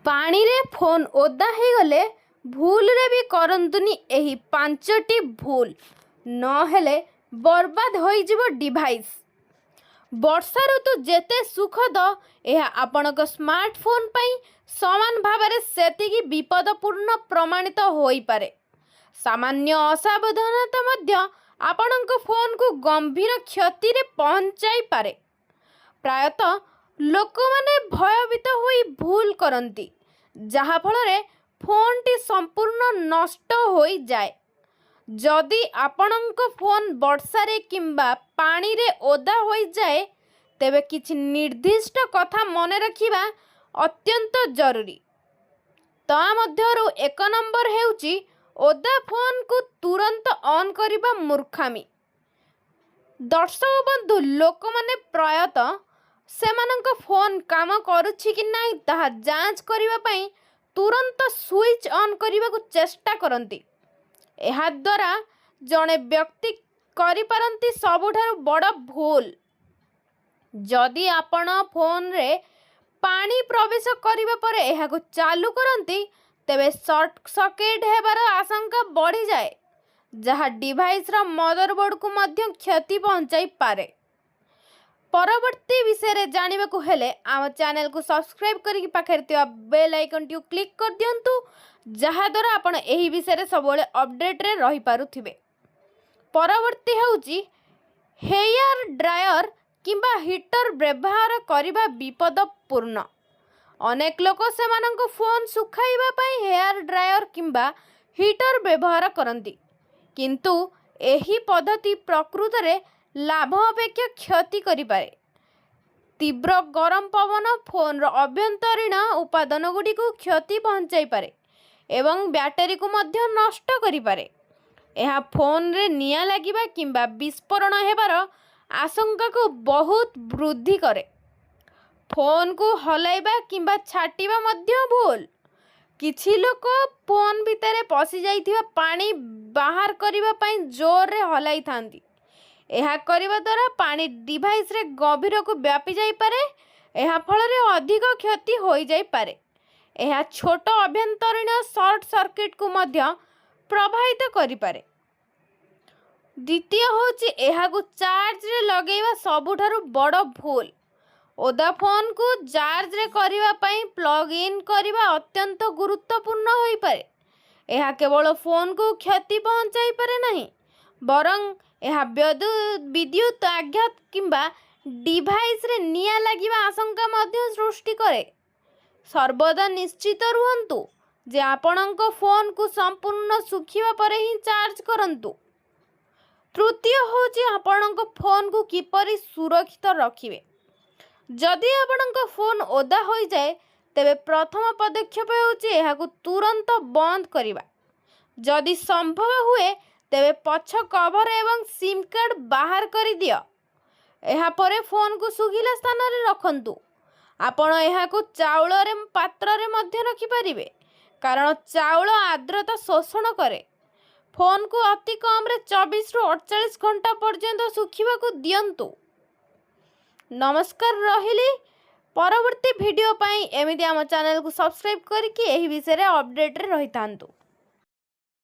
पानी रे फोन ओदा हो गले भूल रे भी करंतुनी एही पांचटी भूल नहेले बर्बाद हो जिवो डिवाइस। वर्षा ऋतु जेते सुखद यह आपणक स्मार्टफोन पई समान भाव सेतिकी विपदपूर्ण प्रमाणित होई पारे। सामान्य असावधानता मध्य आपणक फोन को गंभीर क्षति रे पहुंचाई पारे। प्रायतः लोक माने भयभीत होई भूल करंती जहा फल फोन टी संपूर्ण नष्ट होई जाए। जदि आपणक फोन वर्षा रे किंबा पानी रे ओदा होई जाए तेबे किछि निर्दिष्ट कथा मने रखिबा अत्यंत जरूरी। ता मध्यरु एक नंबर हेउची ओदा फोन को तुरंत ऑन करिबा मूर्खामी। दर्शक बंधु लोक माने प्रायतः सेमानंक फोन काम करुछि कि नाही ताहा जांच करिबा पई तुरंत स्विच ऑन करिबा को चेष्टा करंती। एहा द्वारा जणे व्यक्ति करि पारंती सबुठारु बड़ भूल। जदि आपण फोन रे पानी प्रवेश करिबा परे एहा को चालू करंती तेबे शॉर्ट सर्किट हेबार आशंका बढ़ी जाए जहा डिवाइस रा मदरबोर्ड को मध्य क्षति पहुंचाई पारे। परवर्ती विषय रे जानिबा को हेले आम चैनल को सब्सक्राइब करिक पाखरे थिबा बेल आइकन टी क्लिक कर दियंतु जहा द्वारा आपण एही विषय रे सबले अपडेट रे रही पारुथिबे। परवर्ती हेउची हेयर ड्रायर किंबा हीटर व्यवहार करिबा विपदपूर्ण। अनेक लोक सेमानंक फोन सुखाइबा पई हेयर ड्रायर किंबा हीटर व्यवहार करंती किंतु एही पद्धति प्रकृत रे लाभ अपेक्षा क्षति करि पारे। तीव्र गरम पवन फोन रो अभ्यंतरीण उपादान गुडी को क्षति पहुंचाई पारे एवं बैटरी को मध्य नष्ट करि पारे। एहा फोन रे निया लागिबा किंबा विस्फोरण हेबार आशंका को बहुत वृद्धि करे। फोन को हलाइबा किंबा छाटिबा मध्य भूल। किछि लोक फोन भितरे पसी जाइथिबा पानी बाहर करिबा पई जोर रे हलाई थांती। एहा करिबा द्वारा पानी डिवाइस रे गभीर को व्यापी जाई पारे। एहा फल रे अधिक क्षति होई जाई पारे। एहा छोट अभ्यंतरीण शॉर्ट सर्किट को मध्य प्रभावित करि पारे। द्वितीय होची एहा को चार्ज रे लगेइबा सबुठारु बड़ भूल। ओदा फोन को चार्ज रे करिबा पई प्लग इन करिबा अत्यंत गुरुत्वपूर्ण होई पारे। एहा केवल फोन को क्षति पहुंचाई पारे नहीं बरं एहा विद्युत आघात किंबा डिवाइस रे निया लागिबा आशंका मध्य सृष्टि करे। सर्वदा निश्चित रुहंतु जे आपणक फोन को संपूर्ण सुखिबा परे ही चार्ज करंतु। तृतीय होची आपणक फोन को किपरि सुरक्षित रखिबे। जदि आपणक फोन ओदा होई जाए तेबे प्रथम पदक्षेप होची एहा को तुरंत बंद करिबा। जदि संभव हुए तेबे पछ कवर एवं सिम कार्ड बाहर करि दियो। एहा परे फोन को सुखिला स्थान रे रखंतु। आपण एहा को चाउल रे पात्र रे मध्य रखि परिबे कारण चाउल आर्द्रता शोषण करे। फोन को अति कम रे 24 रु 48 घंटा पर्यंत सुखिबा को दियंतु। नमस्कार रहिली। परवर्ती वीडियो पई एमिति आम चैनल को सब्सक्राइब करिकि एही विषय रे अपडेट रे रहितांतु।